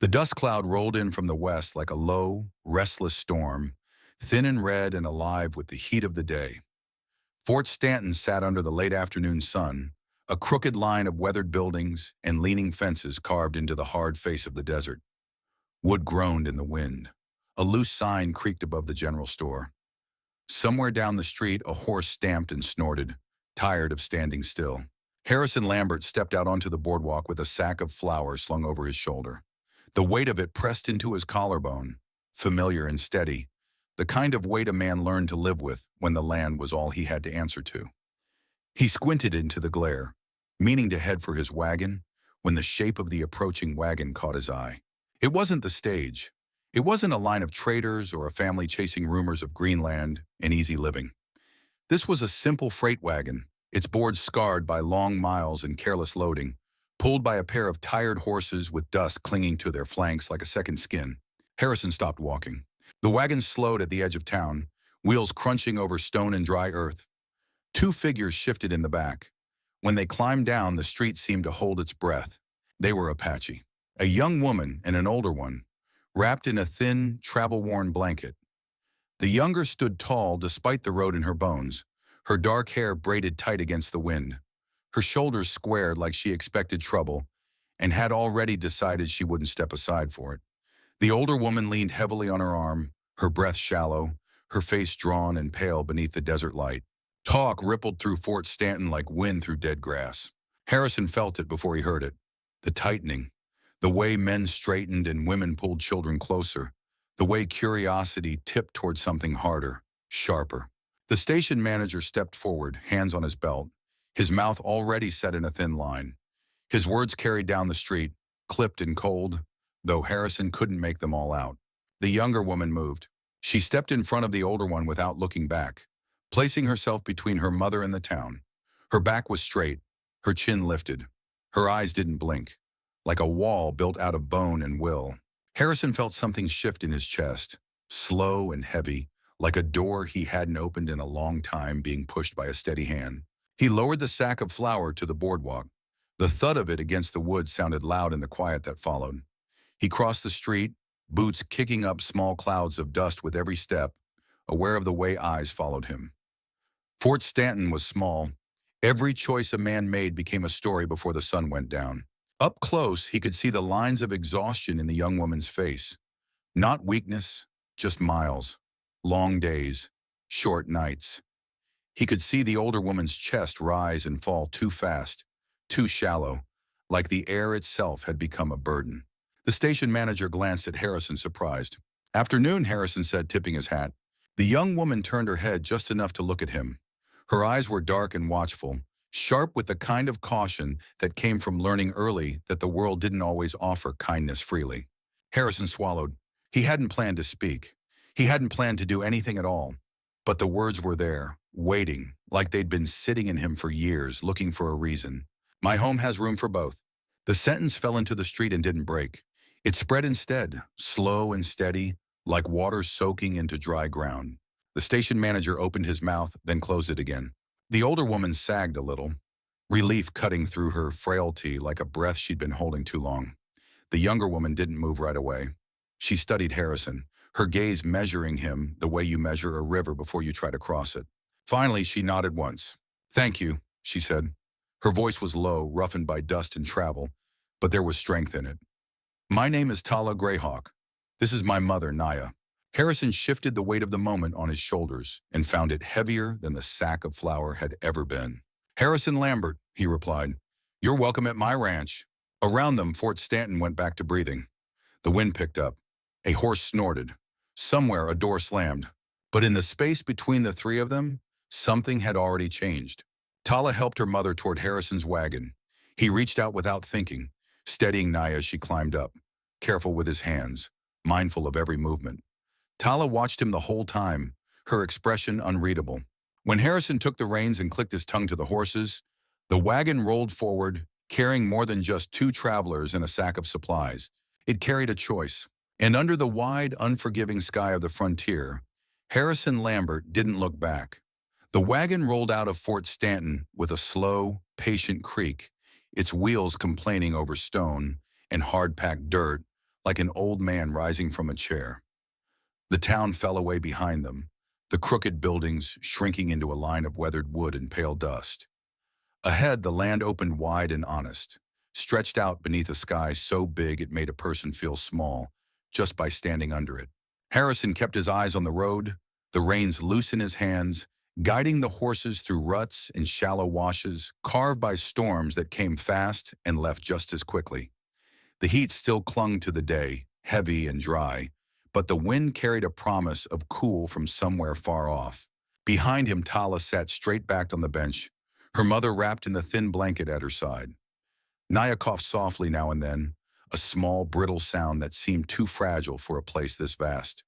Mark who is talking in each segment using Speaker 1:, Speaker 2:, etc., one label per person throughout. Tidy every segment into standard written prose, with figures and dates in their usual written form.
Speaker 1: The dust cloud rolled in from the west like a low, restless storm, thin and red and alive with the heat of the day. Fort Stanton sat under the late afternoon sun, a crooked line of weathered buildings and leaning fences carved into the hard face of the desert. Wood groaned in the wind. A loose sign creaked above the general store. Somewhere down the street, a horse stamped and snorted, tired of standing still. Harrison Lambert stepped out onto the boardwalk with a sack of flour slung over his shoulder. The weight of it pressed into his collarbone, familiar and steady, the kind of weight a man learned to live with when the land was all he had to answer to. He squinted into the glare, meaning to head for his wagon, when the shape of the approaching wagon caught his eye. It wasn't the stage. It wasn't a line of traders or a family chasing rumors of Greenland and easy living. This was a simple freight wagon, its boards scarred by long miles and careless loading, pulled by a pair of tired horses with dust clinging to their flanks like a second skin. Harrison stopped walking. The wagon slowed at the edge of town, wheels crunching over stone and dry earth. Two figures shifted in the back. When they climbed down, the street seemed to hold its breath. They were Apache, a young woman and an older one, wrapped in a thin, travel-worn blanket. The younger stood tall despite the road in her bones, her dark hair braided tight against the wind, her shoulders squared like she expected trouble and had already decided she wouldn't step aside for it. The older woman leaned heavily on her arm, her breath shallow, her face drawn and pale beneath the desert light. Talk rippled through Fort Stanton like wind through dead grass. Harrison felt it before he heard it. The tightening, the way men straightened and women pulled children closer, the way curiosity tipped toward something harder, sharper. The station manager stepped forward, hands on his belt, his mouth already set in a thin line. His words carried down the street, clipped and cold, though Harrison couldn't make them all out. The younger woman moved. She stepped in front of the older one without looking back, placing herself between her mother and the town. Her back was straight, her chin lifted. Her eyes didn't blink, like a wall built out of bone and will. Harrison felt something shift in his chest, slow and heavy, like a door he hadn't opened in a long time being pushed by a steady hand. He lowered the sack of flour to the boardwalk. The thud of it against the wood sounded loud in the quiet that followed. He crossed the street, boots kicking up small clouds of dust with every step, aware of the way eyes followed him. Fort Stanton was small. Every choice a man made became a story before the sun went down. Up close, he could see the lines of exhaustion in the young woman's face. Not weakness, just miles, long days, short nights. He could see the older woman's chest rise and fall too fast, too shallow, like the air itself had become a burden. The station manager glanced at Harrison, surprised. "Afternoon," Harrison said, tipping his hat. The young woman turned her head just enough to look at him. Her eyes were dark and watchful, sharp with the kind of caution that came from learning early that the world didn't always offer kindness freely. Harrison swallowed. He hadn't planned to speak. He hadn't planned to do anything at all. But the words were there, waiting, like they'd been sitting in him for years, looking for a reason. "My home has room for both." The sentence fell into the street and didn't break. It spread instead, slow and steady, like water soaking into dry ground. The station manager opened his mouth, then closed it again. The older woman sagged a little, relief cutting through her frailty like a breath she'd been holding too long. The younger woman didn't move right away. She studied Harrison, her gaze measuring him the way you measure a river before you try to cross it. Finally, she nodded once. "Thank you," she said. Her voice was low, roughened by dust and travel, but there was strength in it. "My name is Tala Greyhawk. This is my mother, Naya." Harrison shifted the weight of the moment on his shoulders and found it heavier than the sack of flour had ever been. "Harrison Lambert," he replied. "You're welcome at my ranch." Around them, Fort Stanton went back to breathing. The wind picked up. A horse snorted. Somewhere, a door slammed. But in the space between the three of them, something had already changed. Tala helped her mother toward Harrison's wagon. He reached out without thinking, steadying Naya as she climbed up, careful with his hands, mindful of every movement. Tala watched him the whole time, her expression unreadable. When Harrison took the reins and clicked his tongue to the horses, the wagon rolled forward, carrying more than just two travelers and a sack of supplies. It carried a choice. And under the wide, unforgiving sky of the frontier, Harrison Lambert didn't look back. The wagon rolled out of Fort Stanton with a slow, patient creak, its wheels complaining over stone and hard-packed dirt like an old man rising from a chair. The town fell away behind them, the crooked buildings shrinking into a line of weathered wood and pale dust. Ahead, the land opened wide and honest, stretched out beneath a sky so big it made a person feel small just by standing under it. Harrison kept his eyes on the road, the reins loose in his hands, guiding the horses through ruts and shallow washes carved by storms that came fast and left just as quickly. The heat still clung to the day, heavy and dry, but the wind carried a promise of cool from somewhere far off. Behind him, Tala sat straight-backed on the bench, her mother wrapped in the thin blanket at her side. Naya coughed softly now and then, a small, brittle sound that seemed too fragile for a place this vast.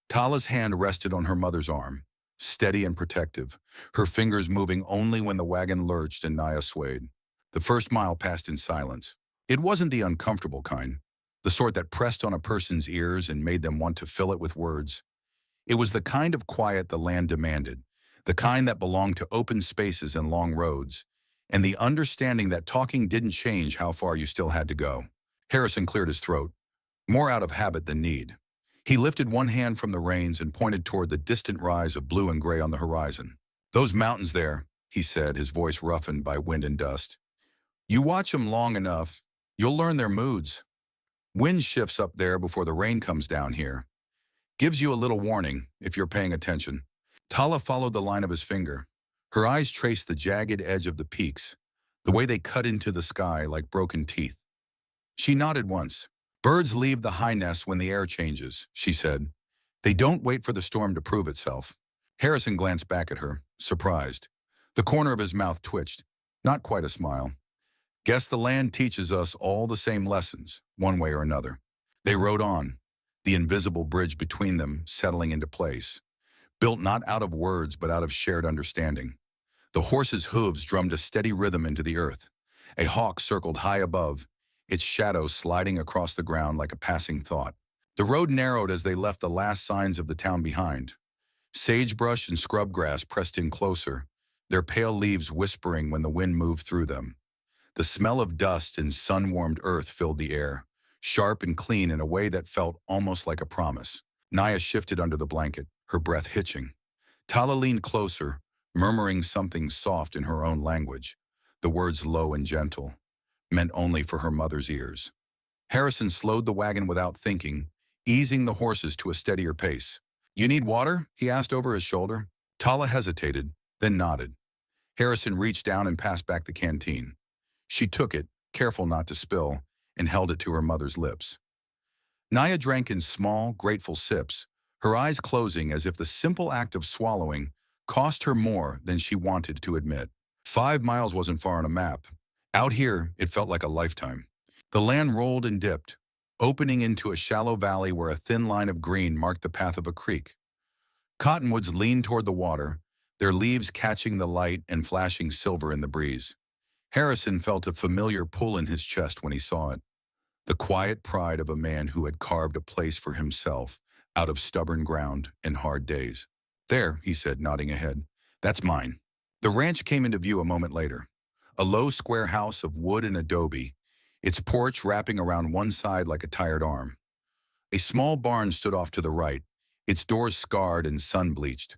Speaker 1: Tala's hand rested on her mother's arm, steady and protective, her fingers moving only when the wagon lurched and Naya swayed. The first mile passed in silence. It wasn't the uncomfortable kind, the sort that pressed on a person's ears and made them want to fill it with words. It was the kind of quiet the land demanded, the kind that belonged to open spaces and long roads, and the understanding that talking didn't change how far you still had to go. Harrison cleared his throat, more out of habit than need. He lifted one hand from the reins and pointed toward the distant rise of blue and gray on the horizon. "Those mountains there," he said, his voice roughened by wind and dust. "You watch them long enough, you'll learn their moods. Wind shifts up there before the rain comes down here. Gives you a little warning, if you're paying attention." Tala followed the line of his finger. Her eyes traced the jagged edge of the peaks, the way they cut into the sky like broken teeth. She nodded once. "Birds leave the high nest when the air changes," she said. "They don't wait for the storm to prove itself." Harrison glanced back at her, surprised. The corner of his mouth twitched. Not quite a smile. "Guess the land teaches us all the same lessons, one way or another." They rode on, the invisible bridge between them settling into place, built not out of words but out of shared understanding. The horse's hooves drummed a steady rhythm into the earth. A hawk circled high above, its shadow sliding across the ground like a passing thought. The road narrowed as they left the last signs of the town behind. Sagebrush and scrub grass pressed in closer, their pale leaves whispering when the wind moved through them. The smell of dust and sun-warmed earth filled the air, sharp and clean in a way that felt almost like a promise. Naya shifted under the blanket, her breath hitching. Tala leaned closer, murmuring something soft in her own language, the words low and gentle, meant only for her mother's ears. Harrison slowed the wagon without thinking, easing the horses to a steadier pace. "You need water?" he asked over his shoulder. Tala hesitated, then nodded. Harrison reached down and passed back the canteen. She took it, careful not to spill, and held it to her mother's lips. Naya drank in small, grateful sips, her eyes closing as if the simple act of swallowing cost her more than she wanted to admit. 5 miles wasn't far on a map. Out here, it felt like a lifetime. The land rolled and dipped, opening into a shallow valley where a thin line of green marked the path of a creek. Cottonwoods leaned toward the water, their leaves catching the light and flashing silver in the breeze. Harrison felt a familiar pull in his chest when he saw it. The quiet pride of a man who had carved a place for himself out of stubborn ground and hard days. "There," he said, nodding ahead. "That's mine." The ranch came into view a moment later. A low square house of wood and adobe, its porch wrapping around one side like a tired arm. A small barn stood off to the right, its doors scarred and sun-bleached.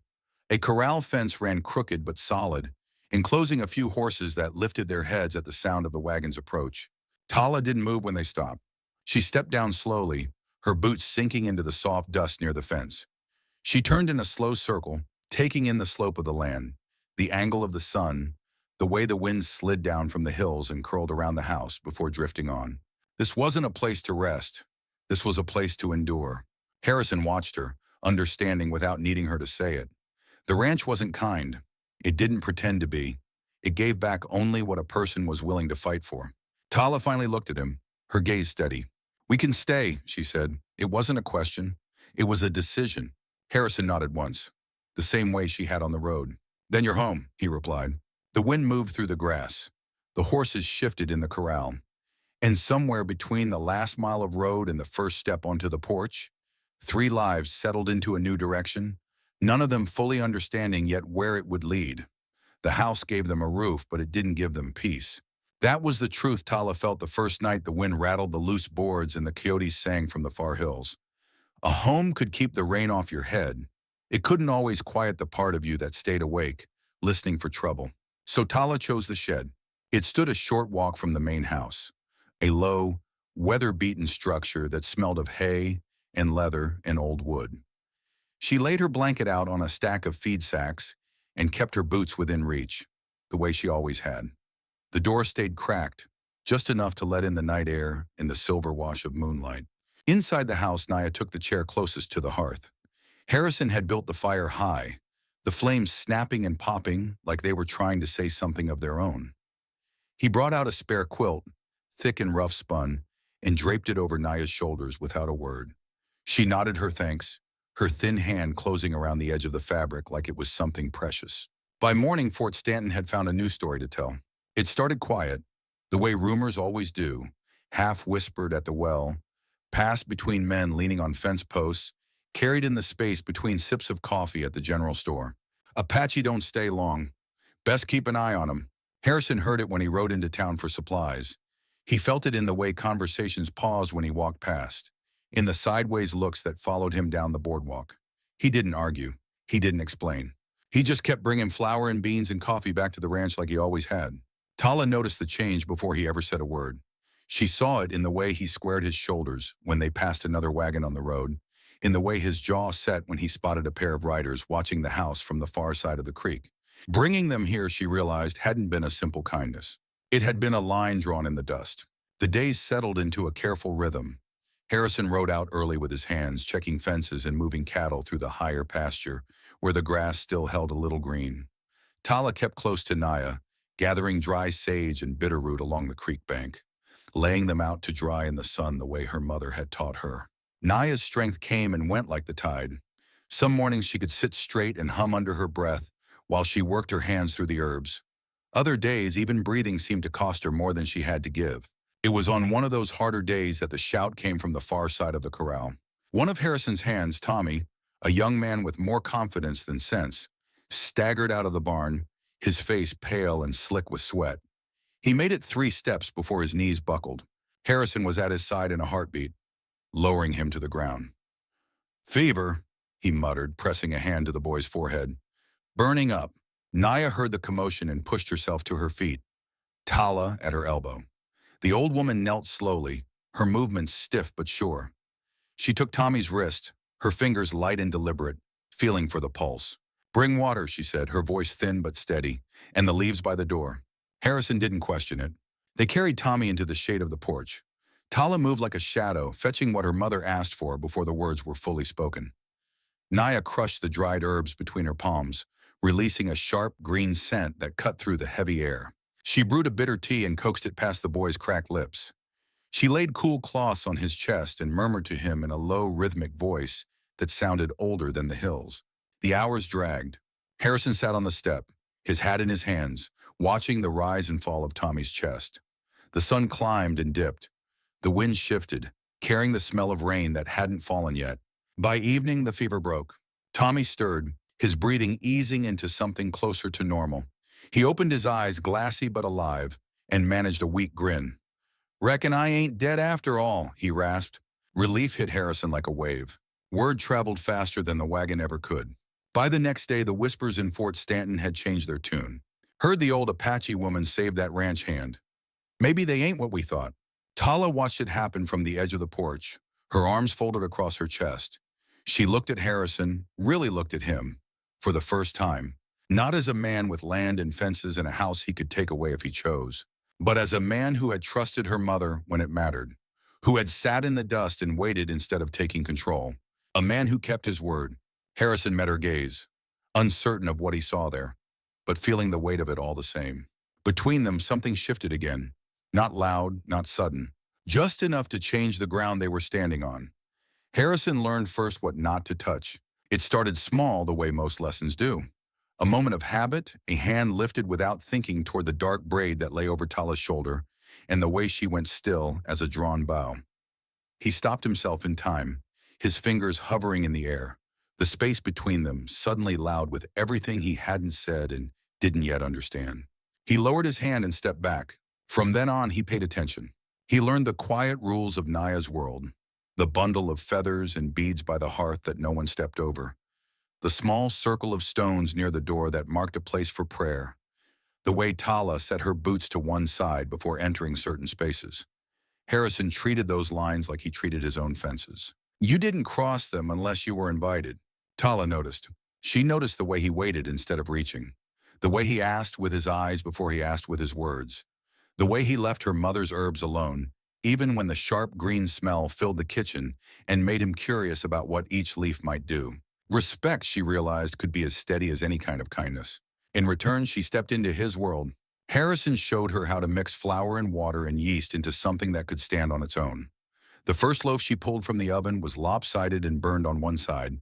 Speaker 1: A corral fence ran crooked but solid, enclosing a few horses that lifted their heads at the sound of the wagon's approach. Tala didn't move when they stopped. She stepped down slowly, her boots sinking into the soft dust near the fence. She turned in a slow circle, taking in the slope of the land, the angle of the sun, the way the wind slid down from the hills and curled around the house before drifting on. This wasn't a place to rest. This was a place to endure. Harrison watched her, understanding without needing her to say it. The ranch wasn't kind. It didn't pretend to be. It gave back only what a person was willing to fight for. Tala finally looked at him, her gaze steady. "We can stay," she said. It wasn't a question. It was a decision. Harrison nodded once, the same way she had on the road. "Then you're home," he replied. The wind moved through the grass. The horses shifted in the corral. And somewhere between the last mile of road and the first step onto the porch, 3 lives settled into a new direction, none of them fully understanding yet where it would lead. The house gave them a roof, but it didn't give them peace. That was the truth Tala felt the first night the wind rattled the loose boards and the coyotes sang from the far hills. A home could keep the rain off your head. It couldn't always quiet the part of you that stayed awake, listening for trouble. So Tala chose the shed. It stood a short walk from the main house, a low, weather-beaten structure that smelled of hay and leather and old wood. She laid her blanket out on a stack of feed sacks and kept her boots within reach, the way she always had. The door stayed cracked, just enough to let in the night air and the silver wash of moonlight. Inside the house, Naya took the chair closest to the hearth. Harrison had built the fire high, the flames snapping and popping like they were trying to say something of their own. He brought out a spare quilt, thick and rough spun, and draped it over Naya's shoulders without a word. She nodded her thanks, her thin hand closing around the edge of the fabric like it was something precious. By morning, Fort Stanton had found a new story to tell. It started quiet, the way rumors always do, half whispered at the well, passed between men leaning on fence posts, carried in the space between sips of coffee at the general store. Apache don't stay long. Best keep an eye on him. Harrison heard it when he rode into town for supplies. He felt it in the way conversations paused when he walked past, in the sideways looks that followed him down the boardwalk. He didn't argue. He didn't explain. He just kept bringing flour and beans and coffee back to the ranch like he always had. Tala noticed the change before he ever said a word. She saw it in the way he squared his shoulders when they passed another wagon on the road, in the way his jaw set when he spotted a pair of riders watching the house from the far side of the creek. Bringing them here, she realized, hadn't been a simple kindness. It had been a line drawn in the dust. The days settled into a careful rhythm. Harrison rode out early with his hands, checking fences and moving cattle through the higher pasture, where the grass still held a little green. Tala kept close to Naya, gathering dry sage and bitterroot along the creek bank, laying them out to dry in the sun the way her mother had taught her. Naya's strength came and went like the tide. Some mornings she could sit straight and hum under her breath while she worked her hands through the herbs. Other days, even breathing seemed to cost her more than she had to give. It was on one of those harder days that the shout came from the far side of the corral. One of Harrison's hands, Tommy, a young man with more confidence than sense, staggered out of the barn, his face pale and slick with sweat. He made it 3 steps before his knees buckled. Harrison was at his side in a heartbeat, lowering him to the ground. "Fever," he muttered, pressing a hand to the boy's forehead. "Burning up." Naya heard the commotion and pushed herself to her feet, Tala at her elbow. The old woman knelt slowly, her movements stiff but sure. She took Tommy's wrist, her fingers light and deliberate, feeling for the pulse. "Bring water," she said, her voice thin but steady, "and the leaves by the door." Harrison didn't question it. They carried Tommy into the shade of the porch. Tala moved like a shadow, fetching what her mother asked for before the words were fully spoken. Naya crushed the dried herbs between her palms, releasing a sharp green scent that cut through the heavy air. She brewed a bitter tea and coaxed it past the boy's cracked lips. She laid cool cloths on his chest and murmured to him in a low, rhythmic voice that sounded older than the hills. The hours dragged. Harrison sat on the step, his hat in his hands, watching the rise and fall of Tommy's chest. The sun climbed and dipped. The wind shifted, carrying the smell of rain that hadn't fallen yet. By evening, the fever broke. Tommy stirred, his breathing easing into something closer to normal. He opened his eyes, glassy but alive, and managed a weak grin. "Reckon I ain't dead after all," he rasped. Relief hit Harrison like a wave. Word traveled faster than the wagon ever could. By the next day, the whispers in Fort Stanton had changed their tune. "Heard the old Apache woman saved that ranch hand. Maybe they ain't what we thought." Tala watched it happen from the edge of the porch, her arms folded across her chest. She looked at Harrison, really looked at him, for the first time. Not as a man with land and fences and a house he could take away if he chose, but as a man who had trusted her mother when it mattered, who had sat in the dust and waited instead of taking control. A man who kept his word. Harrison met her gaze, uncertain of what he saw there, but feeling the weight of it all the same. Between them, something shifted again. Not loud, not sudden, just enough to change the ground they were standing on. Harrison learned first what not to touch. It started small, the way most lessons do. A moment of habit, a hand lifted without thinking toward the dark braid that lay over Tala's shoulder, and the way she went still as a drawn bow. He stopped himself in time, his fingers hovering in the air, the space between them suddenly loud with everything he hadn't said and didn't yet understand. He lowered his hand and stepped back, From then on, he paid attention. He learned the quiet rules of Naya's world, the bundle of feathers and beads by the hearth that no one stepped over, the small circle of stones near the door that marked a place for prayer, the way Tala set her boots to one side before entering certain spaces. Harrison treated those lines like he treated his own fences. You didn't cross them unless you were invited. Tala noticed. She noticed the way he waited instead of reaching, the way he asked with his eyes before he asked with his words, the way he left her mother's herbs alone, even when the sharp green smell filled the kitchen and made him curious about what each leaf might do. Respect, she realized, could be as steady as any kind of kindness. In return, she stepped into his world. Harrison showed her how to mix flour and water and yeast into something that could stand on its own. The first loaf she pulled from the oven was lopsided and burned on one side,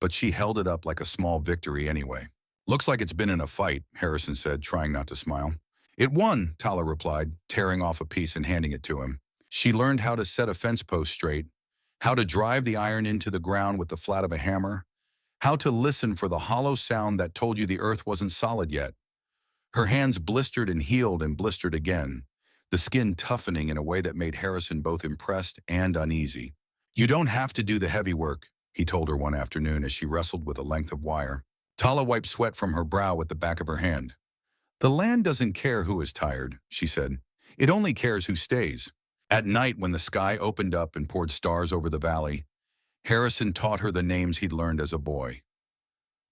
Speaker 1: but she held it up like a small victory anyway. Looks like it's been in a fight, Harrison said, trying not to smile. It won, Tala replied, tearing off a piece and handing it to him. She learned how to set a fence post straight, how to drive the iron into the ground with the flat of a hammer, how to listen for the hollow sound that told you the earth wasn't solid yet. Her hands blistered and healed and blistered again, the skin toughening in a way that made Harrison both impressed and uneasy. You don't have to do the heavy work, he told her one afternoon as she wrestled with a length of wire. Tala wiped sweat from her brow with the back of her hand. The land doesn't care who is tired, she said. It only cares who stays. At night, when the sky opened up and poured stars over the valley, Harrison taught her the names he'd learned as a boy.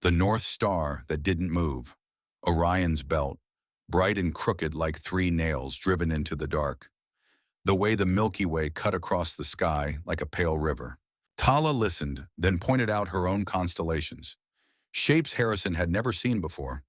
Speaker 1: The North Star that didn't move, Orion's belt, bright and crooked like three nails driven into the dark. The way the Milky Way cut across the sky like a pale river. Tala listened, then pointed out her own constellations. Shapes Harrison had never seen before.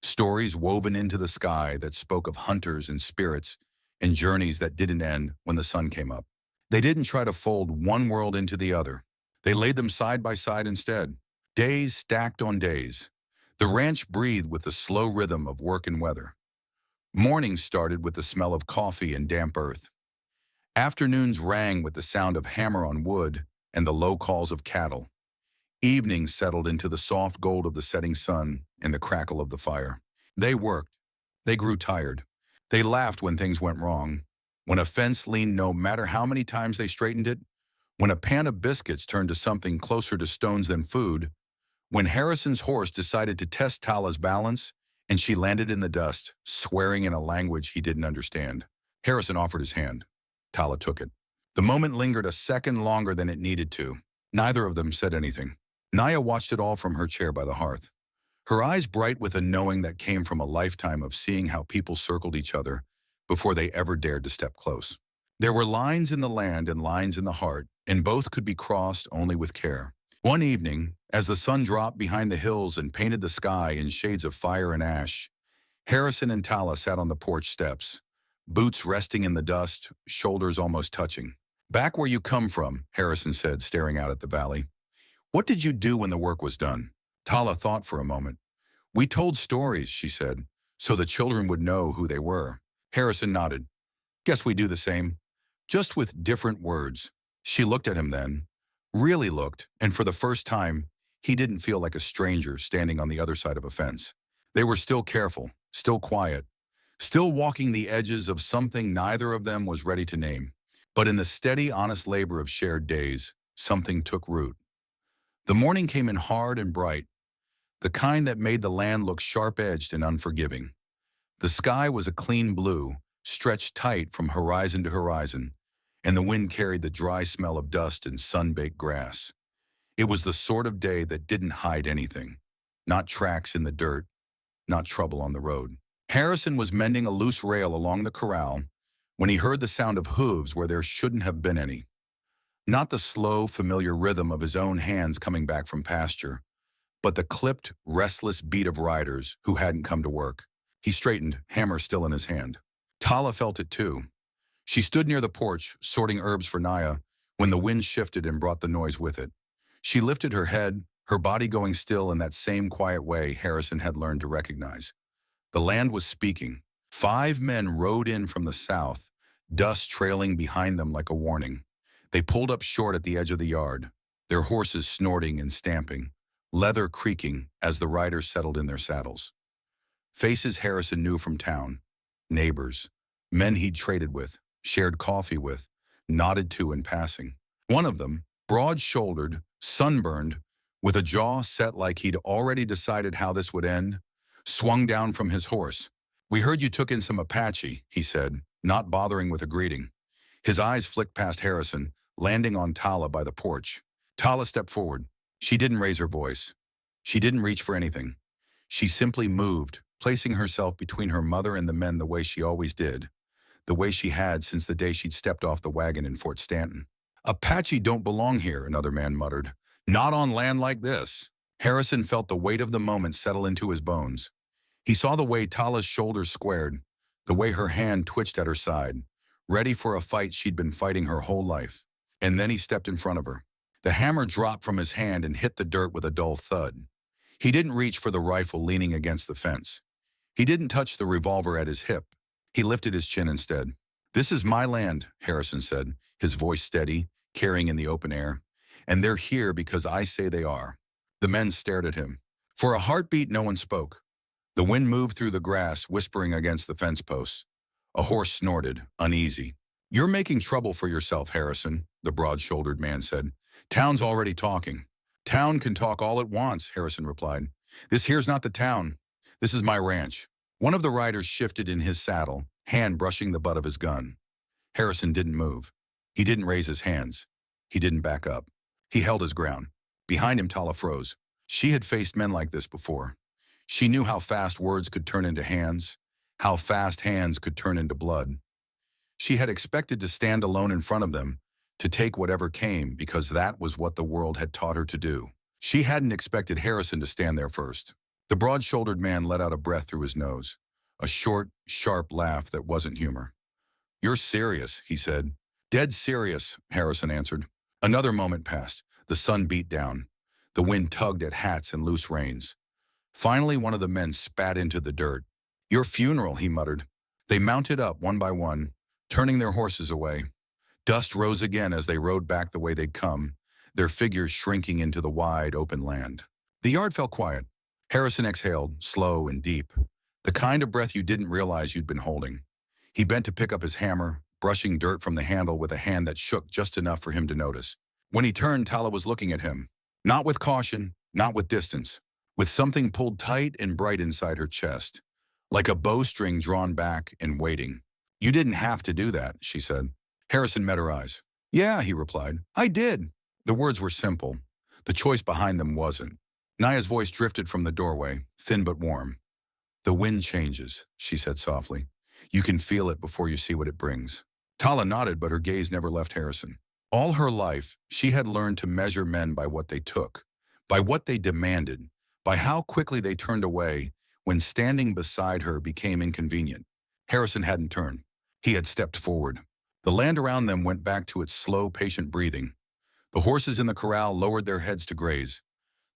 Speaker 1: Stories woven into the sky that spoke of hunters and spirits and journeys that didn't end when the sun came up. They didn't try to fold one world into the other. They laid them side by side instead. Days stacked on days. The ranch breathed with the slow rhythm of work and weather. Mornings started with the smell of coffee and damp earth. Afternoons rang with the sound of hammer on wood and the low calls of cattle. Evenings settled into the soft gold of the setting sun and the crackle of the fire. They worked. They grew tired. They laughed when things went wrong, when a fence leaned no matter how many times they straightened it, when a pan of biscuits turned to something closer to stones than food, when Harrison's horse decided to test Tala's balance and she landed in the dust, swearing in a language he didn't understand. Harrison offered his hand. Tala took it. The moment lingered a second longer than it needed to. Neither of them said anything. Naya watched it all from her chair by the hearth, her eyes bright with a knowing that came from a lifetime of seeing how people circled each other before they ever dared to step close. There were lines in the land and lines in the heart, and both could be crossed only with care. One evening, as the sun dropped behind the hills and painted the sky in shades of fire and ash, Harrison and Tala sat on the porch steps, boots resting in the dust, shoulders almost touching. Back where you come from, Harrison said, staring out at the valley. What did you do when the work was done? Tala thought for a moment. We told stories, she said, so the children would know who they were. Harrison nodded. Guess we do the same, just with different words. She looked at him then, really looked, and for the first time, he didn't feel like a stranger standing on the other side of a fence. They were still careful, still quiet, still walking the edges of something neither of them was ready to name. But in the steady, honest labor of shared days, something took root. The morning came in hard and bright, the kind that made the land look sharp-edged and unforgiving. The sky was a clean blue, stretched tight from horizon to horizon, and the wind carried the dry smell of dust and sun-baked grass. It was the sort of day that didn't hide anything. Not tracks in the dirt, not trouble on the road. Harrison was mending a loose rail along the corral when he heard the sound of hooves where there shouldn't have been any. Not the slow, familiar rhythm of his own hands coming back from pasture, but the clipped, restless beat of riders who hadn't come to work. He straightened, hammer still in his hand. Tala felt it too. She stood near the porch, sorting herbs for Naya, when the wind shifted and brought the noise with it. She lifted her head, her body going still in that same quiet way Harrison had learned to recognize. The land was speaking. 5 men rode in from the south, dust trailing behind them like a warning. They pulled up short at the edge of the yard, their horses snorting and stamping, leather creaking as the riders settled in their saddles. Faces Harrison knew from town, neighbors, Men he'd traded with, shared coffee with, nodded to in passing. One of them, broad-shouldered, sunburned, with a jaw set like he'd already decided how this would end, swung down from his horse. "We heard you took in some Apache," he said, not bothering with a greeting. His eyes flicked past Harrison, landing on Tala by the porch. Tala stepped forward. She didn't raise her voice. She didn't reach for anything. She simply moved, placing herself between her mother and the men the way she always did, the way she had since the day she'd stepped off the wagon in Fort Stanton. "Apache don't belong here," another man muttered. "Not on land like this." Harrison felt the weight of the moment settle into his bones. He saw the way Tala's shoulders squared, the way her hand twitched at her side, ready for a fight she'd been fighting her whole life. And then he stepped in front of her. The hammer dropped from his hand and hit the dirt with a dull thud. He didn't reach for the rifle leaning against the fence. He didn't touch the revolver at his hip. He lifted his chin instead. "This is my land," Harrison said, his voice steady, carrying in the open air. "And they're here because I say they are." The men stared at him. For a heartbeat, no one spoke. The wind moved through the grass, whispering against the fence posts. A horse snorted, uneasy. "You're making trouble for yourself, Harrison," the broad-shouldered man said. "Town's already talking." "Town can talk all it wants," Harrison replied. "This here's not the town. This is my ranch." One of the riders shifted in his saddle, hand brushing the butt of his gun. Harrison didn't move. He didn't raise his hands. He didn't back up. He held his ground. Behind him, Tala froze. She had faced men like this before. She knew how fast words could turn into hands, how fast hands could turn into blood. She had expected to stand alone in front of them, to take whatever came because that was what the world had taught her to do. She hadn't expected Harrison to stand there first. The broad-shouldered man let out a breath through his nose, a short, sharp laugh that wasn't humor. "You're serious," he said. "Dead serious," Harrison answered. Another moment passed. The sun beat down. The wind tugged at hats and loose reins. Finally, one of the men spat into the dirt. "Your funeral," he muttered. They mounted up one by one, turning their horses away. Dust rose again as they rode back the way they'd come, their figures shrinking into the wide, open land. The yard felt quiet. Harrison exhaled, slow and deep, the kind of breath you didn't realize you'd been holding. He bent to pick up his hammer, brushing dirt from the handle with a hand that shook just enough for him to notice. When he turned, Tala was looking at him. Not with caution, not with distance, with something pulled tight and bright inside her chest, like a bowstring drawn back and waiting. "You didn't have to do that," she said. Harrison met her eyes. "Yeah," he replied. "I did." The words were simple. The choice behind them wasn't. Naya's voice drifted from the doorway, thin but warm. "The wind changes," she said softly. "You can feel it before you see what it brings." Tala nodded, but her gaze never left Harrison. All her life, she had learned to measure men by what they took, by what they demanded, by how quickly they turned away when standing beside her became inconvenient. Harrison hadn't turned. He had stepped forward. The land around them went back to its slow, patient breathing. The horses in the corral lowered their heads to graze.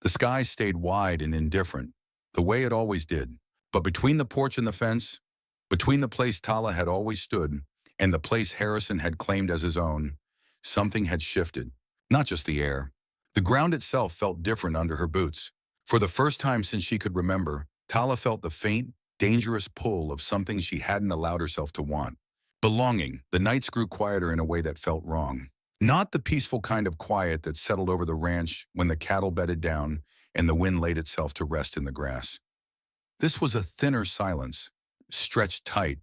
Speaker 1: The sky stayed wide and indifferent, the way it always did. But between the porch and the fence, between the place Tala had always stood and the place Harrison had claimed as his own, something had shifted. Not just the air. The ground itself felt different under her boots. For the first time since she could remember, Tala felt the faint, dangerous pull of something she hadn't allowed herself to want. Belonging. The nights grew quieter in a way that felt wrong. Not the peaceful kind of quiet that settled over the ranch when the cattle bedded down and the wind laid itself to rest in the grass. This was a thinner silence, stretched tight,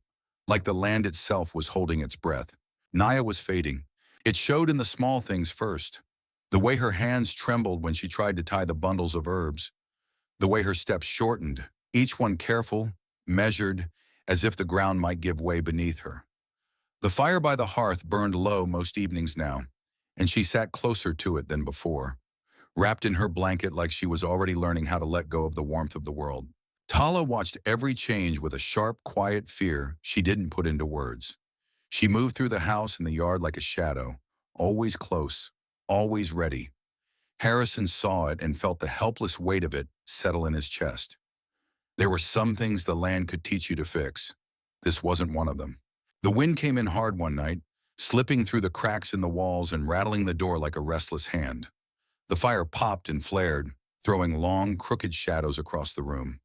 Speaker 1: like the land itself was holding its breath. Naya was fading. It showed in the small things first. The way her hands trembled when she tried to tie the bundles of herbs. The way her steps shortened, each one careful, measured, as if the ground might give way beneath her. The fire by the hearth burned low most evenings now, and she sat closer to it than before, wrapped in her blanket like she was already learning how to let go of the warmth of the world. Tala watched every change with a sharp, quiet fear she didn't put into words. She moved through the house and the yard like a shadow, always close, always ready. Harrison saw it and felt the helpless weight of it settle in his chest. There were some things the land could teach you to fix. This wasn't one of them. The wind came in hard one night, slipping through the cracks in the walls and rattling the door like a restless hand. The fire popped and flared, throwing long, crooked shadows across the room.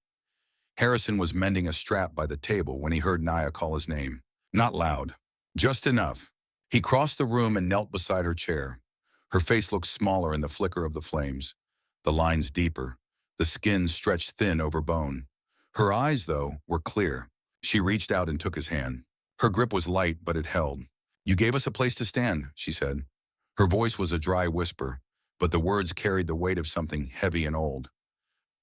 Speaker 1: Harrison was mending a strap by the table when he heard Naya call his name. Not loud. Just enough. He crossed the room and knelt beside her chair. Her face looked smaller in the flicker of the flames, the lines deeper, the skin stretched thin over bone. Her eyes, though, were clear. She reached out and took his hand. Her grip was light, but it held. "You gave us a place to stand," she said. Her voice was a dry whisper, but the words carried the weight of something heavy and old.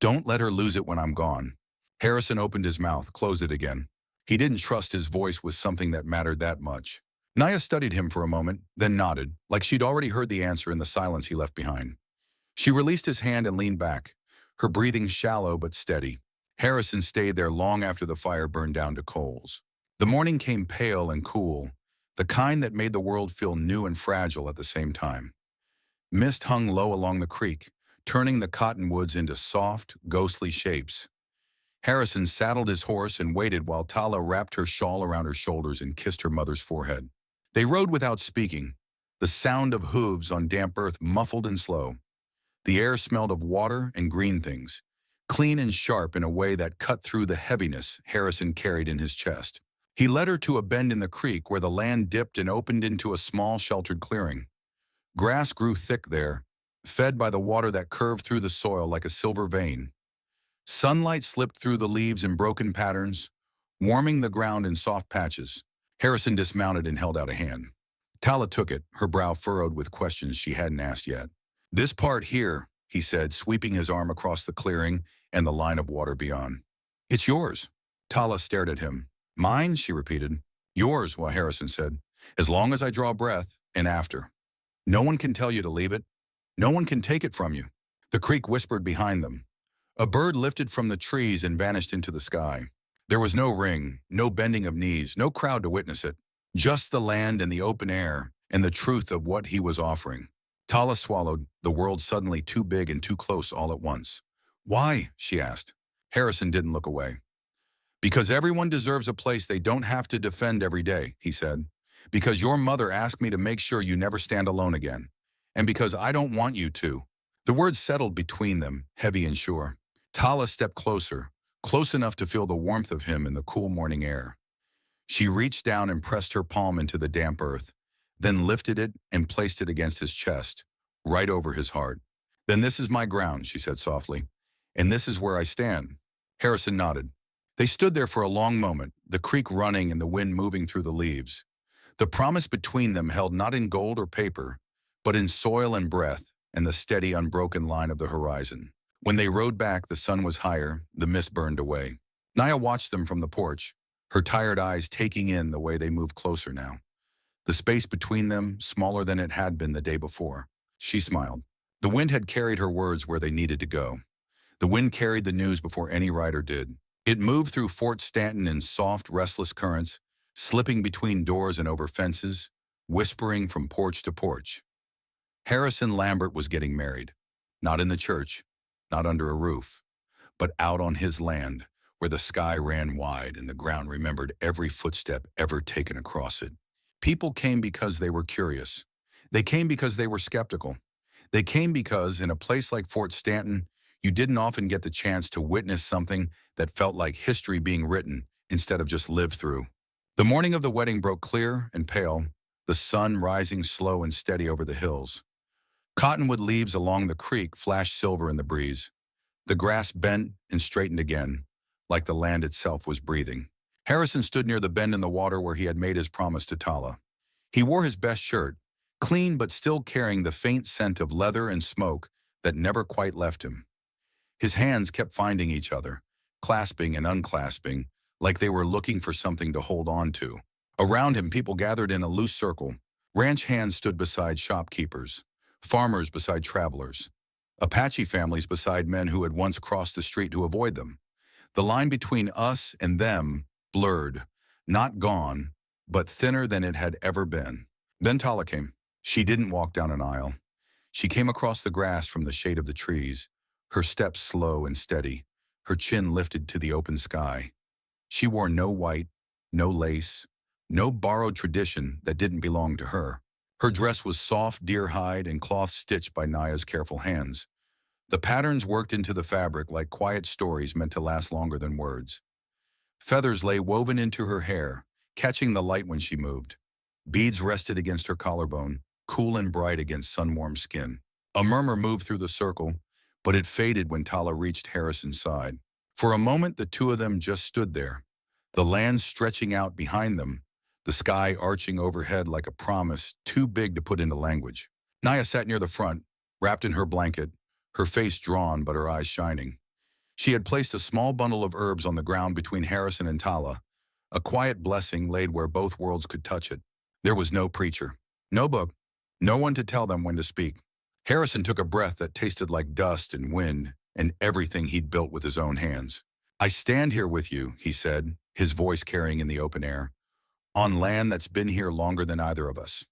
Speaker 1: "Don't let her lose it when I'm gone." Harrison opened his mouth, closed it again. He didn't trust his voice was something that mattered that much. Naya studied him for a moment, then nodded, like she'd already heard the answer in the silence he left behind. She released his hand and leaned back, her breathing shallow but steady. Harrison stayed there long after the fire burned down to coals. The morning came pale and cool, the kind that made the world feel new and fragile at the same time. Mist hung low along the creek, turning the cottonwoods into soft, ghostly shapes. Harrison saddled his horse and waited while Tala wrapped her shawl around her shoulders and kissed her mother's forehead. They rode without speaking, the sound of hooves on damp earth muffled and slow. The air smelled of water and green things, clean and sharp in a way that cut through the heaviness Harrison carried in his chest. He led her to a bend in the creek where the land dipped and opened into a small sheltered clearing. Grass grew thick there, fed by the water that curved through the soil like a silver vein. Sunlight slipped through the leaves in broken patterns, warming the ground in soft patches. Harrison dismounted and held out a hand. Tala took it, her brow furrowed with questions she hadn't asked yet. "This part here," he said, sweeping his arm across the clearing and the line of water beyond. "It's yours." Tala stared at him. "Mine?" she repeated. "Yours," Harrison said, "as long as I draw breath and after. No one can tell you to leave it. No one can take it from you." The creek whispered behind them. A bird lifted from the trees and vanished into the sky. There was no ring, no bending of knees, no crowd to witness it. Just the land and the open air and the truth of what he was offering. Tala swallowed, the world suddenly too big and too close all at once. "Why?" she asked. Harrison didn't look away. "Because everyone deserves a place they don't have to defend every day," he said. "Because your mother asked me to make sure you never stand alone again. And because I don't want you to." The words settled between them, heavy and sure. Tala stepped closer, close enough to feel the warmth of him in the cool morning air. She reached down and pressed her palm into the damp earth, then lifted it and placed it against his chest, right over his heart. "Then this is my ground," she said softly, "and this is where I stand." Harrison nodded. They stood there for a long moment, the creek running and the wind moving through the leaves. The promise between them held not in gold or paper, but in soil and breath and the steady, unbroken line of the horizon. When they rode back, the sun was higher, the mist burned away. Naya watched them from the porch, her tired eyes taking in the way they moved closer now. The space between them, smaller than it had been the day before. She smiled. The wind had carried her words where they needed to go. The wind carried the news before any rider did. It moved through Fort Stanton in soft, restless currents, slipping between doors and over fences, whispering from porch to porch. Harrison Lambert was getting married. Not in the church, not under a roof, but out on his land, where the sky ran wide and the ground remembered every footstep ever taken across it. People came because they were curious. They came because they were skeptical. They came because, in a place like Fort Stanton, you didn't often get the chance to witness something that felt like history being written instead of just lived through. The morning of the wedding broke clear and pale, the sun rising slow and steady over the hills. Cottonwood leaves along the creek flashed silver in the breeze. The grass bent and straightened again, like the land itself was breathing. Harrison stood near the bend in the water where he had made his promise to Tala. He wore his best shirt, clean but still carrying the faint scent of leather and smoke that never quite left him. His hands kept finding each other, clasping and unclasping, like they were looking for something to hold on to. Around him, people gathered in a loose circle. Ranch hands stood beside shopkeepers, farmers beside travelers, Apache families beside men who had once crossed the street to avoid them. The line between us and them blurred, not gone, but thinner than it had ever been. Then Tala came. She didn't walk down an aisle. She came across the grass from the shade of the trees, her steps slow and steady, her chin lifted to the open sky. She wore no white, no lace, no borrowed tradition that didn't belong to her. Her dress was soft deer hide and cloth stitched by Naya's careful hands. The patterns worked into the fabric like quiet stories meant to last longer than words. Feathers lay woven into her hair, catching the light when she moved. Beads rested against her collarbone, cool and bright against sun-warmed skin. A murmur moved through the circle, but it faded when Tala reached Harrison's side. For a moment, the two of them just stood there, the land stretching out behind them, the sky arching overhead like a promise too big to put into language. Naya sat near the front, wrapped in her blanket, her face drawn but her eyes shining. She had placed a small bundle of herbs on the ground between Harrison and Tala, a quiet blessing laid where both worlds could touch it. There was no preacher, no book, no one to tell them when to speak. Harrison took a breath that tasted like dust and wind and everything he'd built with his own hands. "I stand here with you," he said, his voice carrying in the open air, "on land that's been here longer than either of us.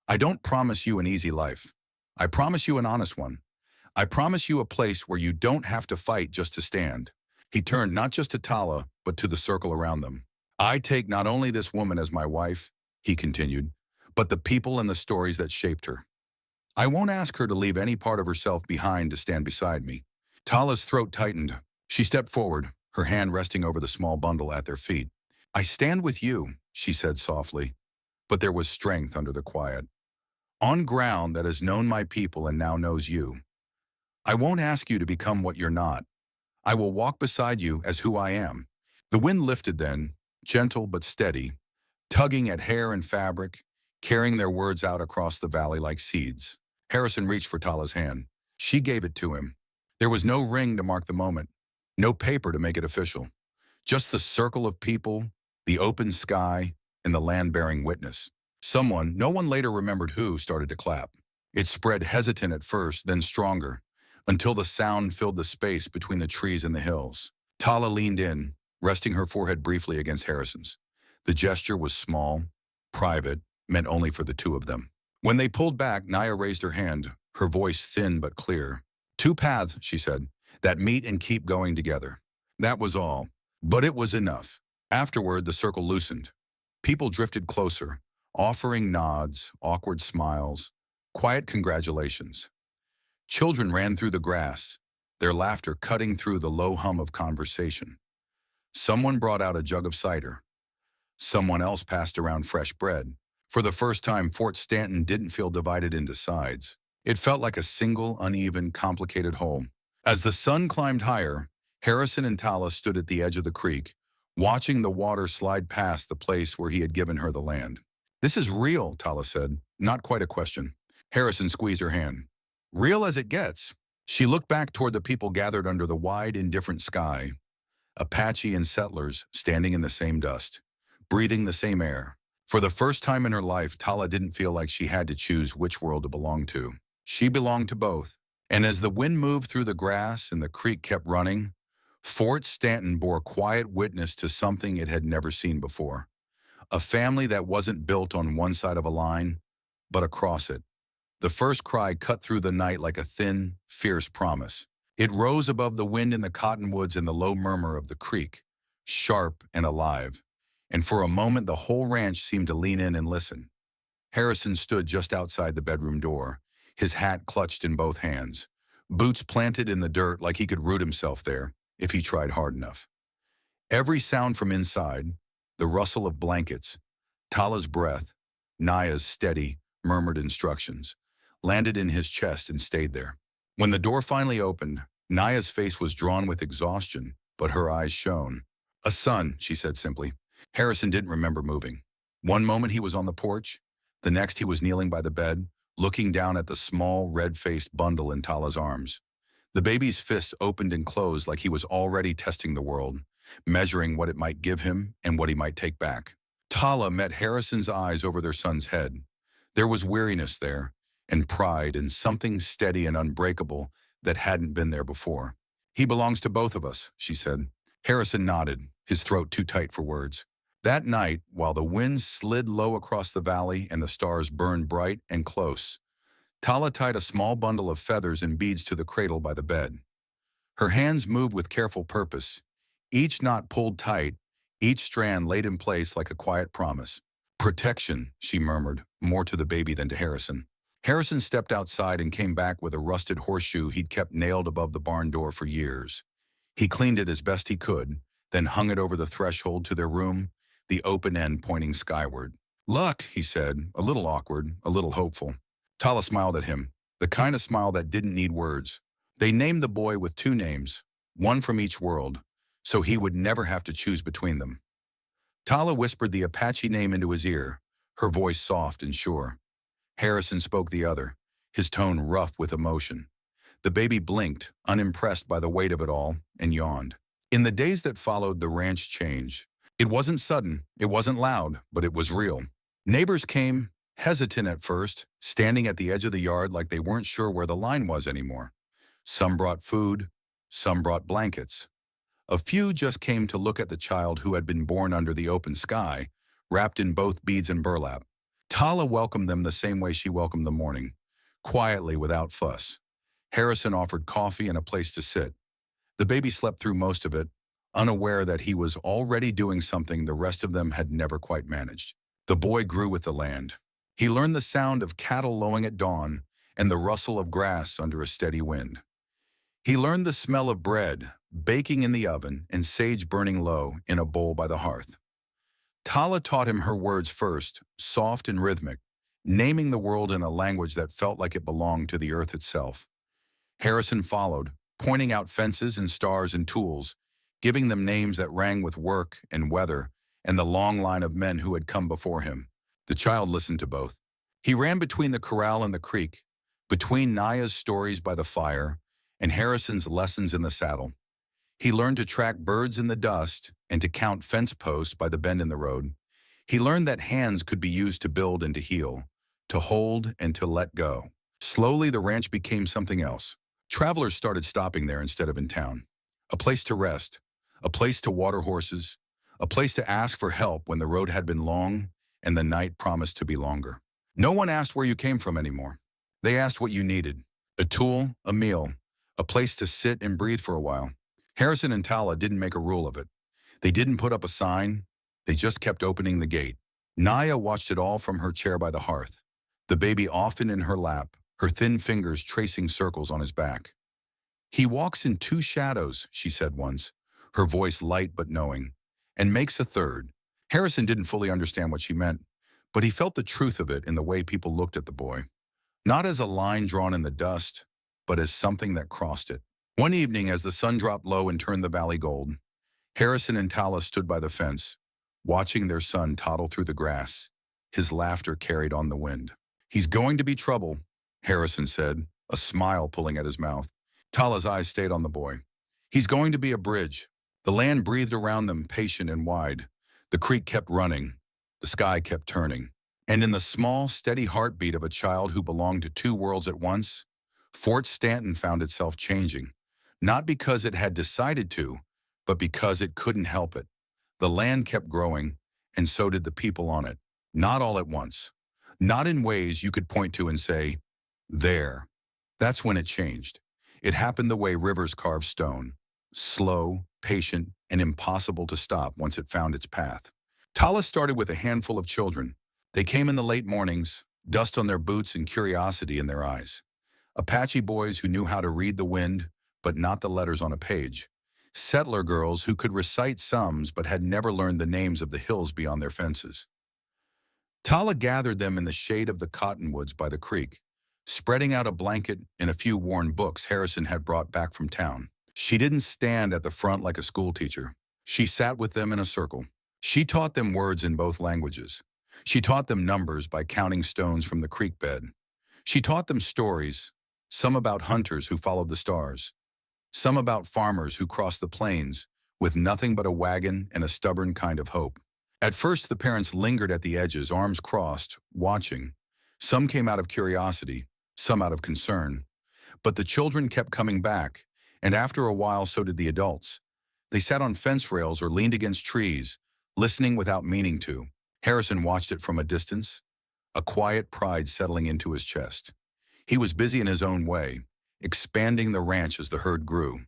Speaker 1: I don't promise you an easy life. I promise you an honest one. I promise you a place where you don't have to fight just to stand." He turned not just to Tala, but to the circle around them. "I take not only this woman as my wife," he continued, "but the people and the stories that shaped her. I won't ask her to leave any part of herself behind to stand beside me." Tala's throat tightened. She stepped forward, her hand resting over the small bundle at their feet. "I stand with you," she said softly, but there was strength under the quiet. "On ground that has known my people and now knows you. I won't ask you to become what you're not. I will walk beside you as who I am." The wind lifted then, gentle but steady, tugging at hair and fabric, carrying their words out across the valley like seeds. Harrison reached for Tala's hand. She gave it to him. There was no ring to mark the moment, no paper to make it official. Just the circle of people, the open sky, and the land bearing witness. Someone, no one later remembered who, started to clap. It spread hesitant at first, then stronger, until the sound filled the space between the trees and the hills. Tala leaned in, resting her forehead briefly against Harrison's. The gesture was small, private, meant only for the two of them. When they pulled back, Naya raised her hand, her voice thin but clear. "Two paths," she said, "that meet and keep going together." That was all, but it was enough. Afterward, the circle loosened. People drifted closer, offering nods, awkward smiles, quiet congratulations. Children ran through the grass, their laughter cutting through the low hum of conversation. Someone brought out a jug of cider. Someone else passed around fresh bread. For the first time, Fort Stanton didn't feel divided into sides. It felt like a single, uneven, complicated whole. As the sun climbed higher, Harrison and Tala stood at the edge of the creek, watching the water slide past the place where he had given her the land. "This is real," Tala said, not quite a question. Harrison squeezed her hand. "Real as it gets." She looked back toward the people gathered under the wide, indifferent sky, Apache and settlers standing in the same dust, breathing the same air. For the first time in her life, Tala didn't feel like she had to choose which world to belong to. She belonged to both. And as the wind moved through the grass and the creek kept running, Fort Stanton bore quiet witness to something it had never seen before. A family that wasn't built on one side of a line, but across it. The first cry cut through the night like a thin, fierce promise. It rose above the wind in the cottonwoods and the low murmur of the creek, sharp and alive. And for a moment, the whole ranch seemed to lean in and listen. Harrison stood just outside the bedroom door, his hat clutched in both hands, boots planted in the dirt like he could root himself there if he tried hard enough. Every sound from inside, the rustle of blankets, Tala's breath, Naya's steady, murmured instructions, landed in his chest and stayed there. When the door finally opened, Naya's face was drawn with exhaustion, but her eyes shone. "A son," she said simply. Harrison didn't remember moving. One moment he was on the porch, the next he was kneeling by the bed, looking down at the small, red-faced bundle in Tala's arms. The baby's fists opened and closed like he was already testing the world, measuring what it might give him and what he might take back. Tala met Harrison's eyes over their son's head. There was weariness there, and pride, and something steady and unbreakable that hadn't been there before. "He belongs to both of us," she said. Harrison nodded, his throat too tight for words. That night, while the wind slid low across the valley and the stars burned bright and close, Tala tied a small bundle of feathers and beads to the cradle by the bed. Her hands moved with careful purpose, each knot pulled tight, each strand laid in place like a quiet promise. "Protection," she murmured, more to the baby than to Harrison. Harrison stepped outside and came back with a rusted horseshoe he'd kept nailed above the barn door for years. He cleaned it as best he could, then hung it over the threshold to their room, the open end pointing skyward. "Luck," he said, a little awkward, a little hopeful. Tala smiled at him, the kind of smile that didn't need words. They named the boy with two names, one from each world, so he would never have to choose between them. Tala whispered the Apache name into his ear, her voice soft and sure. Harrison spoke the other, his tone rough with emotion. The baby blinked, unimpressed by the weight of it all, and yawned. In the days that followed, the ranch changed. It wasn't sudden, it wasn't loud, but it was real. Neighbors came, hesitant at first, standing at the edge of the yard like they weren't sure where the line was anymore. Some brought food, some brought blankets. A few just came to look at the child who had been born under the open sky, wrapped in both beads and burlap. Tala welcomed them the same way she welcomed the morning, quietly without fuss. Harrison offered coffee and a place to sit. The baby slept through most of it, unaware that he was already doing something the rest of them had never quite managed. The boy grew with the land. He learned the sound of cattle lowing at dawn and the rustle of grass under a steady wind. He learned the smell of bread, baking in the oven, and sage burning low in a bowl by the hearth. Tala taught him her words first, soft and rhythmic, naming the world in a language that felt like it belonged to the earth itself. Harrison followed, pointing out fences and stars and tools, giving them names that rang with work and weather and the long line of men who had come before him. The child listened to both. He ran between the corral and the creek, between Naya's stories by the fire and Harrison's lessons in the saddle. He learned to track birds in the dust and to count fence posts by the bend in the road. He learned that hands could be used to build and to heal, to hold and to let go. Slowly, the ranch became something else. Travelers started stopping there instead of in town. A place to rest, a place to water horses, a place to ask for help when the road had been long and the night promised to be longer. No one asked where you came from anymore. They asked what you needed. A tool, a meal, a place to sit and breathe for a while. Harrison and Tala didn't make a rule of it. They didn't put up a sign. They just kept opening the gate. Naya watched it all from her chair by the hearth, the baby often in her lap, her thin fingers tracing circles on his back. "He walks in two shadows," she said once, her voice light but knowing, "and makes a third." Harrison didn't fully understand what she meant, but he felt the truth of it in the way people looked at the boy. Not as a line drawn in the dust, but as something that crossed it. One evening, as the sun dropped low and turned the valley gold, Harrison and Tala stood by the fence, watching their son toddle through the grass, his laughter carried on the wind. "He's going to be trouble," Harrison said, a smile pulling at his mouth. Tala's eyes stayed on the boy. "He's going to be a bridge." The land breathed around them, patient and wide. The creek kept running. The sky kept turning. And in the small, steady heartbeat of a child who belonged to two worlds at once, Fort Stanton found itself changing. Not because it had decided to, but because it couldn't help it. The land kept growing, and so did the people on it. Not all at once. Not in ways you could point to and say, "There." That's when it changed. It happened the way rivers carve stone. Slow, patient, and impossible to stop once it found its path. Tala started with a handful of children. They came in the late mornings, dust on their boots and curiosity in their eyes. Apache boys who knew how to read the wind, but not the letters on a page. Settler girls who could recite sums but had never learned the names of the hills beyond their fences. Tala gathered them in the shade of the cottonwoods by the creek, spreading out a blanket and a few worn books Harrison had brought back from town. She didn't stand at the front like a schoolteacher. She sat with them in a circle. She taught them words in both languages. She taught them numbers by counting stones from the creek bed. She taught them stories, some about hunters who followed the stars, some about farmers who crossed the plains with nothing but a wagon and a stubborn kind of hope. At first, the parents lingered at the edges, arms crossed, watching. Some came out of curiosity, some out of concern. But the children kept coming back, and after a while so did the adults. They sat on fence rails or leaned against trees, listening without meaning to. Harrison watched it from a distance, a quiet pride settling into his chest. He was busy in his own way, expanding the ranch as the herd grew.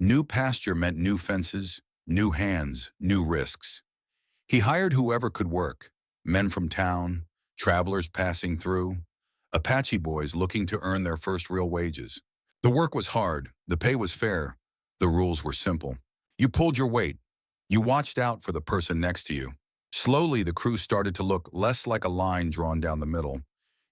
Speaker 1: New pasture meant new fences, new hands, new risks. He hired whoever could work, men from town, travelers passing through, Apache boys looking to earn their first real wages. The work was hard, the pay was fair, the rules were simple. You pulled your weight. You watched out for the person next to you. Slowly, the crew started to look less like a line drawn down the middle,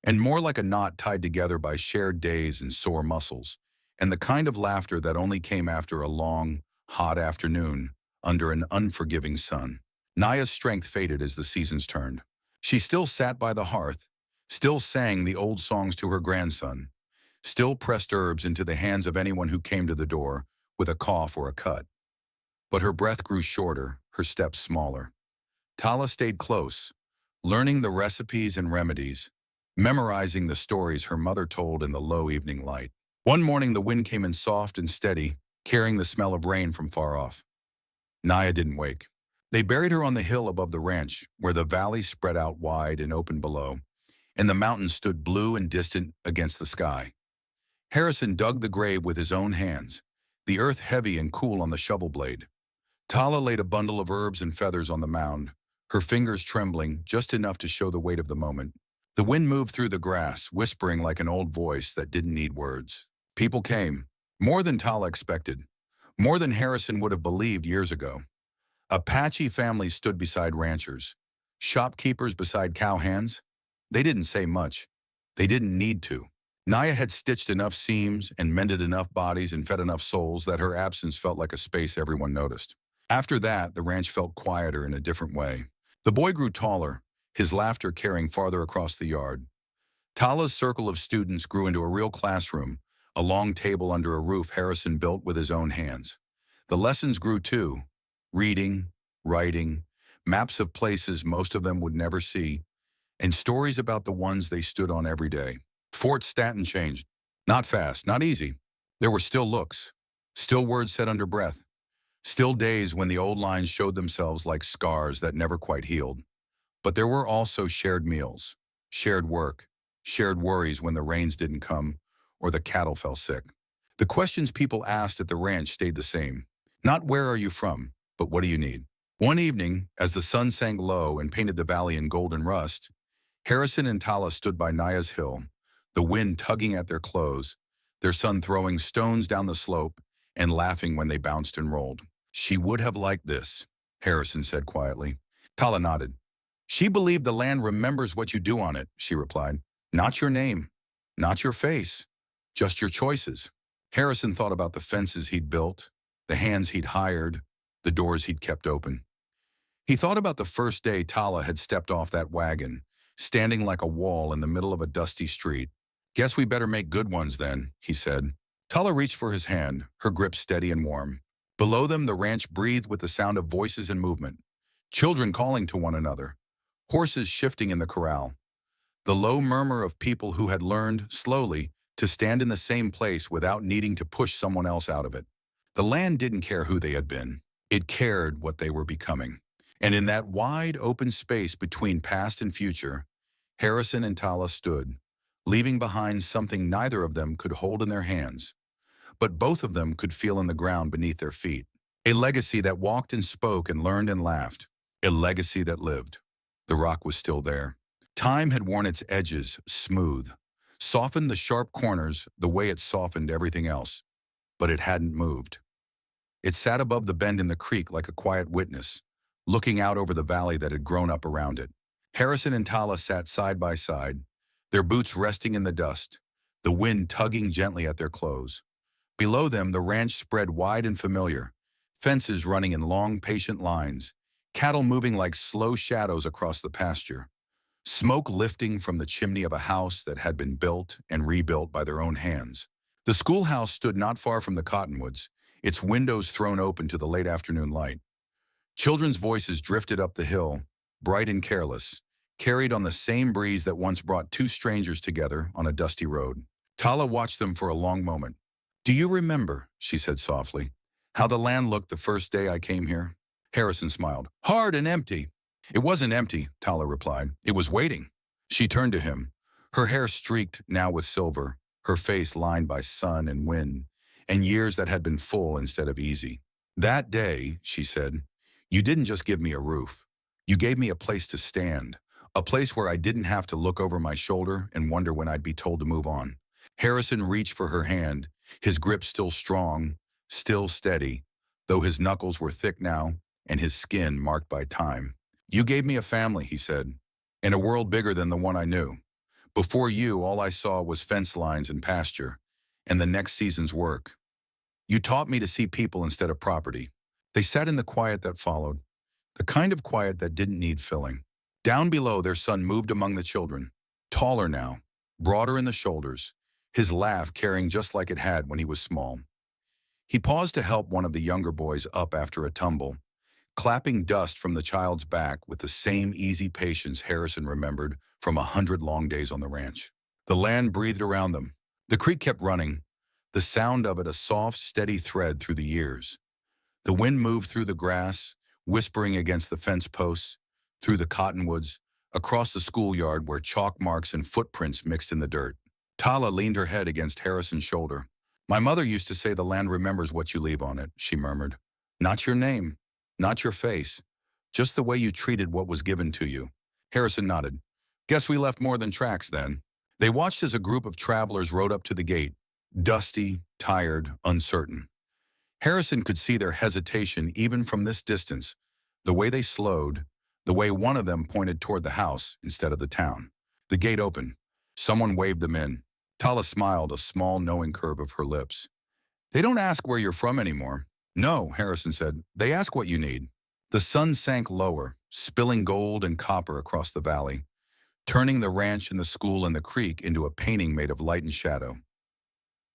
Speaker 1: and more like a knot tied together by shared days and sore muscles, and the kind of laughter that only came after a long, hot afternoon under an unforgiving sun. Naya's strength faded as the seasons turned. She still sat by the hearth, still sang the old songs to her grandson, still pressed herbs into the hands of anyone who came to the door with a cough or a cut. But her breath grew shorter, her steps smaller. Tala stayed close, learning the recipes and remedies, memorizing the stories her mother told in the low evening light. One morning the wind came in soft and steady, carrying the smell of rain from far off. Naya didn't wake. They buried her on the hill above the ranch, where the valley spread out wide and open below, and the mountains stood blue and distant against the sky. Harrison dug the grave with his own hands, the earth heavy and cool on the shovel blade. Tala laid a bundle of herbs and feathers on the mound, her fingers trembling just enough to show the weight of the moment. The wind moved through the grass, whispering like an old voice that didn't need words. People came, more than Tala expected, more than Harrison would have believed years ago. Apache families stood beside ranchers, shopkeepers beside cowhands. They didn't say much. They didn't need to. Naya had stitched enough seams and mended enough bodies and fed enough souls that her absence felt like a space everyone noticed. After that, the ranch felt quieter in a different way. The boy grew taller, his laughter carrying farther across the yard. Tala's circle of students grew into a real classroom, a long table under a roof Harrison built with his own hands. The lessons grew too: reading, writing, maps of places most of them would never see, and stories about the ones they stood on every day. Fort Stanton changed. Not fast, not easy. There were still looks, still words said under breath, still days when the old lines showed themselves like scars that never quite healed. But there were also shared meals, shared work, shared worries when the rains didn't come or the cattle fell sick. The questions people asked at the ranch stayed the same. Not where are you from, but what do you need? One evening, as the sun sank low and painted the valley in golden rust, Harrison and Tala stood by Naya's hill, the wind tugging at their clothes, their son throwing stones down the slope and laughing when they bounced and rolled. She would have liked this, Harrison said quietly. Tala nodded. She believed the land remembers what you do on it, she replied. Not your name, not your face, just your choices. Harrison thought about the fences he'd built, the hands he'd hired, the doors he'd kept open. He thought about the first day Tala had stepped off that wagon, standing like a wall in the middle of a dusty street. Guess we better make good ones then, he said. Tala reached for his hand, her grip steady and warm. Below them, the ranch breathed with the sound of voices and movement. Children calling to one another, horses shifting in the corral. The low murmur of people who had learned, slowly, to stand in the same place without needing to push someone else out of it. The land didn't care who they had been. It cared what they were becoming. And in that wide, open space between past and future, Harrison and Tala stood, leaving behind something neither of them could hold in their hands, but both of them could feel in the ground beneath their feet. A legacy that walked and spoke and learned and laughed. A legacy that lived. The rock was still there. Time had worn its edges smooth, softened the sharp corners the way it softened everything else, but it hadn't moved. It sat above the bend in the creek like a quiet witness, looking out over the valley that had grown up around it. Harrison and Tala sat side by side, their boots resting in the dust, the wind tugging gently at their clothes. Below them, the ranch spread wide and familiar, fences running in long, patient lines, cattle moving like slow shadows across the pasture, smoke lifting from the chimney of a house that had been built and rebuilt by their own hands. The schoolhouse stood not far from the cottonwoods, its windows thrown open to the late afternoon light. Children's voices drifted up the hill, bright and careless, carried on the same breeze that once brought two strangers together on a dusty road. Tala watched them for a long moment. Do you remember, she said softly, how the land looked the first day I came here? Harrison smiled. Hard and empty. It wasn't empty, Tala replied. It was waiting. She turned to him, her hair streaked now with silver, her face lined by sun and wind, and years that had been full instead of easy. That day, she said, you didn't just give me a roof. You gave me a place to stand, a place where I didn't have to look over my shoulder and wonder when I'd be told to move on. Harrison reached for her hand, his grip still strong, still steady, though his knuckles were thick now and his skin marked by time. You gave me a family, he said, in a world bigger than the one I knew. Before you, all I saw was fence lines and pasture, and the next season's work. You taught me to see people instead of property. They sat in the quiet that followed, the kind of quiet that didn't need filling. Down below, their son moved among the children, taller now, broader in the shoulders, his laugh carrying just like it had when he was small. He paused to help one of the younger boys up after a tumble, clapping dust from the child's back with the same easy patience Harrison remembered from 100 long days on the ranch. The land breathed around them. The creek kept running, the sound of it a soft, steady thread through the years. The wind moved through the grass, whispering against the fence posts, through the cottonwoods, across the schoolyard where chalk marks and footprints mixed in the dirt. Tala leaned her head against Harrison's shoulder. My mother used to say the land remembers what you leave on it, she murmured. Not your name, not your face, just the way you treated what was given to you. Harrison nodded. Guess we left more than tracks then. They watched as a group of travelers rode up to the gate, dusty, tired, uncertain. Harrison could see their hesitation even from this distance, the way they slowed, the way one of them pointed toward the house instead of the town. The gate opened. Someone waved them in. Tala smiled, a small knowing curve of her lips. They don't ask where you're from anymore. No, Harrison said. They ask what you need. The sun sank lower, spilling gold and copper across the valley, turning the ranch and the school and the creek into a painting made of light and shadow.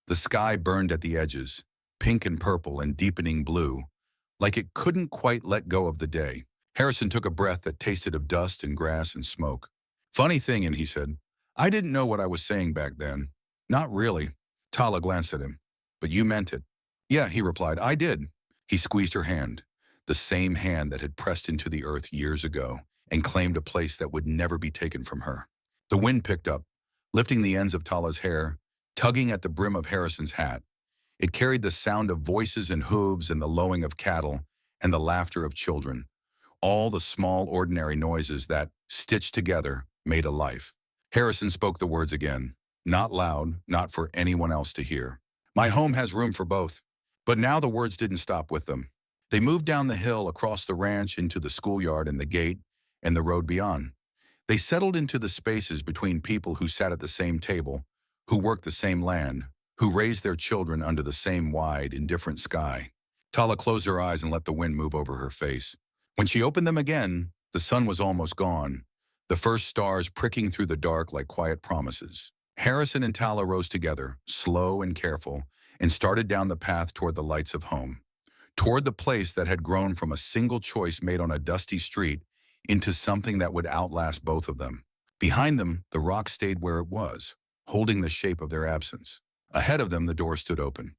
Speaker 1: The sky burned at the edges, pink and purple and deepening blue, like it couldn't quite let go of the day. Harrison took a breath that tasted of dust and grass and smoke. Funny thing, and he said, I didn't know what I was saying back then. Not really. Tala glanced at him. But you meant it. Yeah, he replied, I did. He squeezed her hand, the same hand that had pressed into the earth years ago and claimed a place that would never be taken from her. The wind picked up, lifting the ends of Tala's hair, tugging at the brim of Harrison's hat. It carried the sound of voices and hooves and the lowing of cattle and the laughter of children, all the small ordinary noises that, stitched together, made a life. Harrison spoke the words again, not loud, not for anyone else to hear. My home has room for both. But now the words didn't stop with them. They moved down the hill, across the ranch, into the schoolyard and the gate, and the road beyond. They settled into the spaces between people who sat at the same table, who worked the same land, who raised their children under the same wide, indifferent sky. Tala closed her eyes and let the wind move over her face. When she opened them again, the sun was almost gone, the first stars pricking through the dark like quiet promises. Harrison and Tala rose together, slow and careful, and started down the path toward the lights of home, toward the place that had grown from a single choice made on a dusty street into something that would outlast both of them. Behind them, the rock stayed where it was, holding the shape of their absence. Ahead of them, the door stood open.